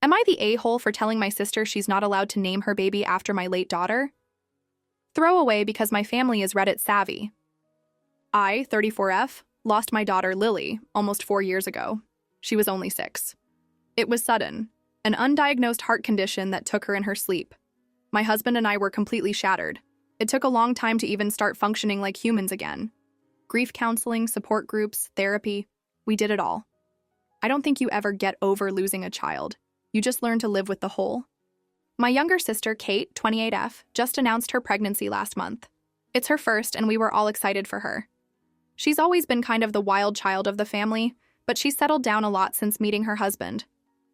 Am I the a-hole for telling my sister she's not allowed to name her baby after my late daughter? Throwaway because my family is Reddit savvy. I, 34F, lost my daughter Lily almost 4 years ago. She was only 6. It was sudden, an undiagnosed heart condition that took her in her sleep. My husband and I were completely shattered. It took a long time to even start functioning like humans again. Grief counseling, support groups, therapy, we did it all. I don't think you ever get over losing a child. You just learn to live with the whole. My younger sister, Kate, 28F, just announced her pregnancy last month. It's her first, and we were all excited for her. She's always been kind of the wild child of the family, but she's settled down a lot since meeting her husband.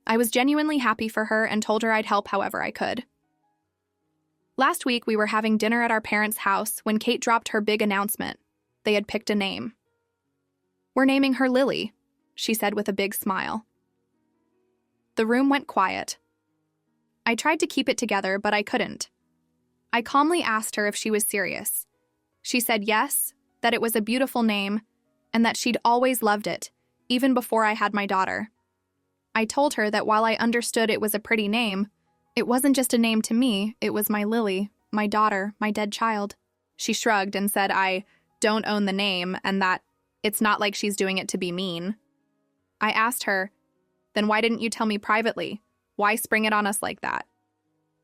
I was genuinely happy for her and told her I'd help however I could. Last week, we were having dinner at our parents' house when Kate dropped her big announcement. They had picked a name. "We're naming her Lily," she said with a big smile. The room went quiet. I tried to keep it together, but I couldn't. I calmly asked her if she was serious. She said yes, that it was a beautiful name, and that she'd always loved it, even before I had my daughter. I told her that while I understood it was a pretty name, it wasn't just a name to me, it was my Lily, my daughter, my dead child. She shrugged and said I don't own the name and that it's not like she's doing it to be mean. I asked her, "Then why didn't you tell me privately? Why spring it on us like that?"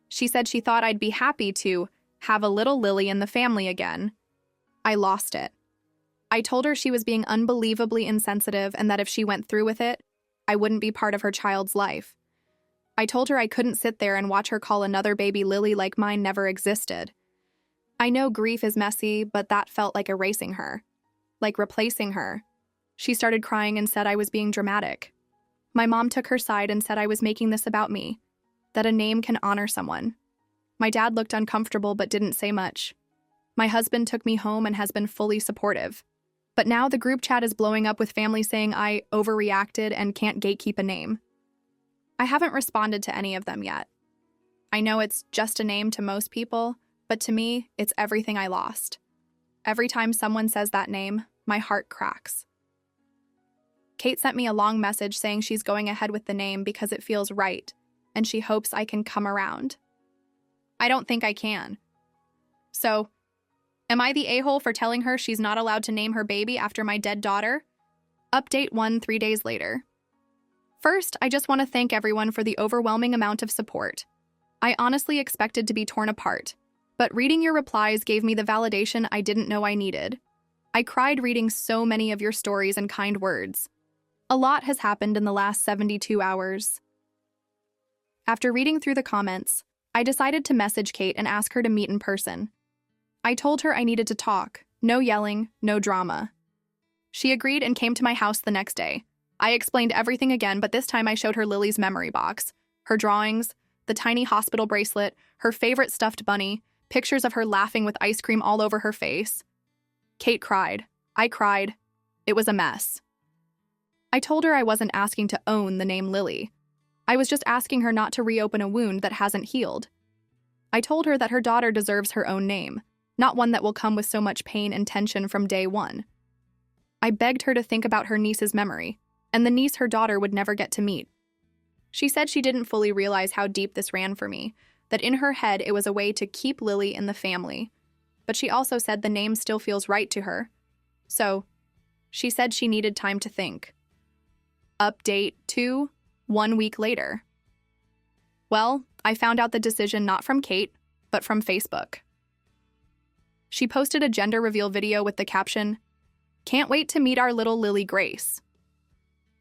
She said she thought I'd be happy to have a little Lily in the family again. I lost it. I told her she was being unbelievably insensitive and that if she went through with it, I wouldn't be part of her child's life. I told her I couldn't sit there and watch her call another baby Lily like mine never existed. I know grief is messy, but that felt like erasing her, like replacing her. She started crying and said I was being dramatic. My mom took her side and said I was making this about me, that a name can honor someone. My dad looked uncomfortable but didn't say much. My husband took me home and has been fully supportive. But now the group chat is blowing up with families saying I overreacted and can't gatekeep a name. I haven't responded to any of them yet. I know it's just a name to most people, but to me, it's everything I lost. Every time someone says that name, my heart cracks. Kate sent me a long message saying she's going ahead with the name because it feels right, and she hopes I can come around. I don't think I can. So, am I the a-hole for telling her she's not allowed to name her baby after my dead daughter? Update 1 3 days later. First, I just want to thank everyone for the overwhelming amount of support. I honestly expected to be torn apart, but reading your replies gave me the validation I didn't know I needed. I cried reading so many of your stories and kind words. A lot has happened in the last 72 hours. After reading through the comments, I decided to message Kate and ask her to meet in person. I told her I needed to talk, no yelling, no drama. She agreed and came to my house the next day. I explained everything again, but this time I showed her Lily's memory box, her drawings, the tiny hospital bracelet, her favorite stuffed bunny, pictures of her laughing with ice cream all over her face. Kate cried. I cried. It was a mess. I told her I wasn't asking to own the name Lily. I was just asking her not to reopen a wound that hasn't healed. I told her that her daughter deserves her own name, not one that will come with so much pain and tension from day one. I begged her to think about her niece's memory, and the niece her daughter would never get to meet. She said she didn't fully realize how deep this ran for me, that in her head it was a way to keep Lily in the family. But she also said the name still feels right to her. So, she said she needed time to think. Update 2, 1 week later. Well, I found out the decision not from Kate, but from Facebook. She posted a gender reveal video with the caption, "Can't wait to meet our little Lily Grace,"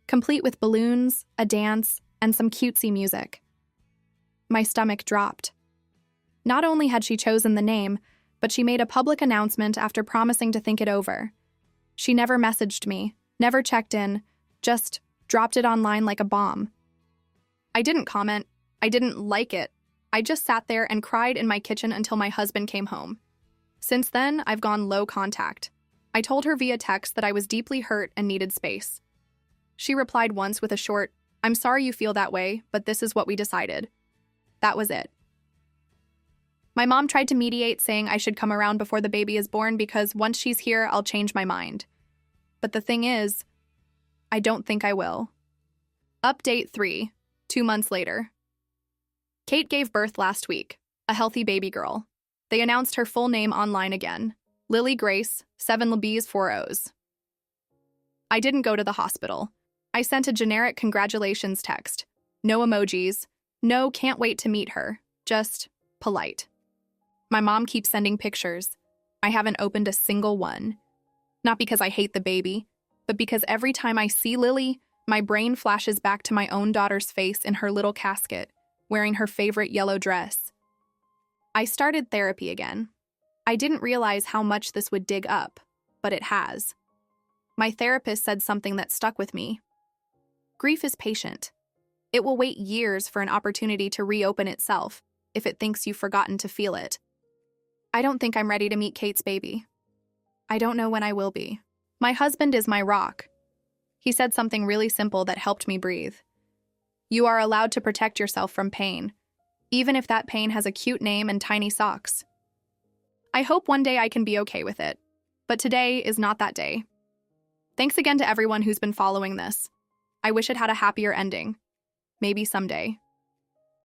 complete with balloons, a dance, and some cutesy music. My stomach dropped. Not only had she chosen the name, but she made a public announcement after promising to think it over. She never messaged me, never checked in, just dropped it online like a bomb. I didn't comment. I didn't like it. I just sat there and cried in my kitchen until my husband came home. Since then, I've gone low contact. I told her via text that I was deeply hurt and needed space. She replied once with a short, "I'm sorry you feel that way, but this is what we decided." That was it. My mom tried to mediate, saying I should come around before the baby is born because once she's here, I'll change my mind. But the thing is, I don't think I will. Update 3, 2 months later. Kate gave birth last week, a healthy baby girl. They announced her full name online again. Lily Grace, 7 B's 4 O's. I didn't go to the hospital. I sent a generic congratulations text. No emojis. No can't wait to meet her. Just polite. My mom keeps sending pictures. I haven't opened a single one. Not because I hate the baby, but because every time I see Lily, my brain flashes back to my own daughter's face in her little casket, wearing her favorite yellow dress. I started therapy again. I didn't realize how much this would dig up, but it has. My therapist said something that stuck with me. Grief is patient. It will wait years for an opportunity to reopen itself if it thinks you've forgotten to feel it. I don't think I'm ready to meet Kate's baby. I don't know when I will be. My husband is my rock. He said something really simple that helped me breathe. You are allowed to protect yourself from pain, even if that pain has a cute name and tiny socks. I hope one day I can be okay with it, but today is not that day. Thanks again to everyone who's been following this. I wish it had a happier ending. Maybe someday.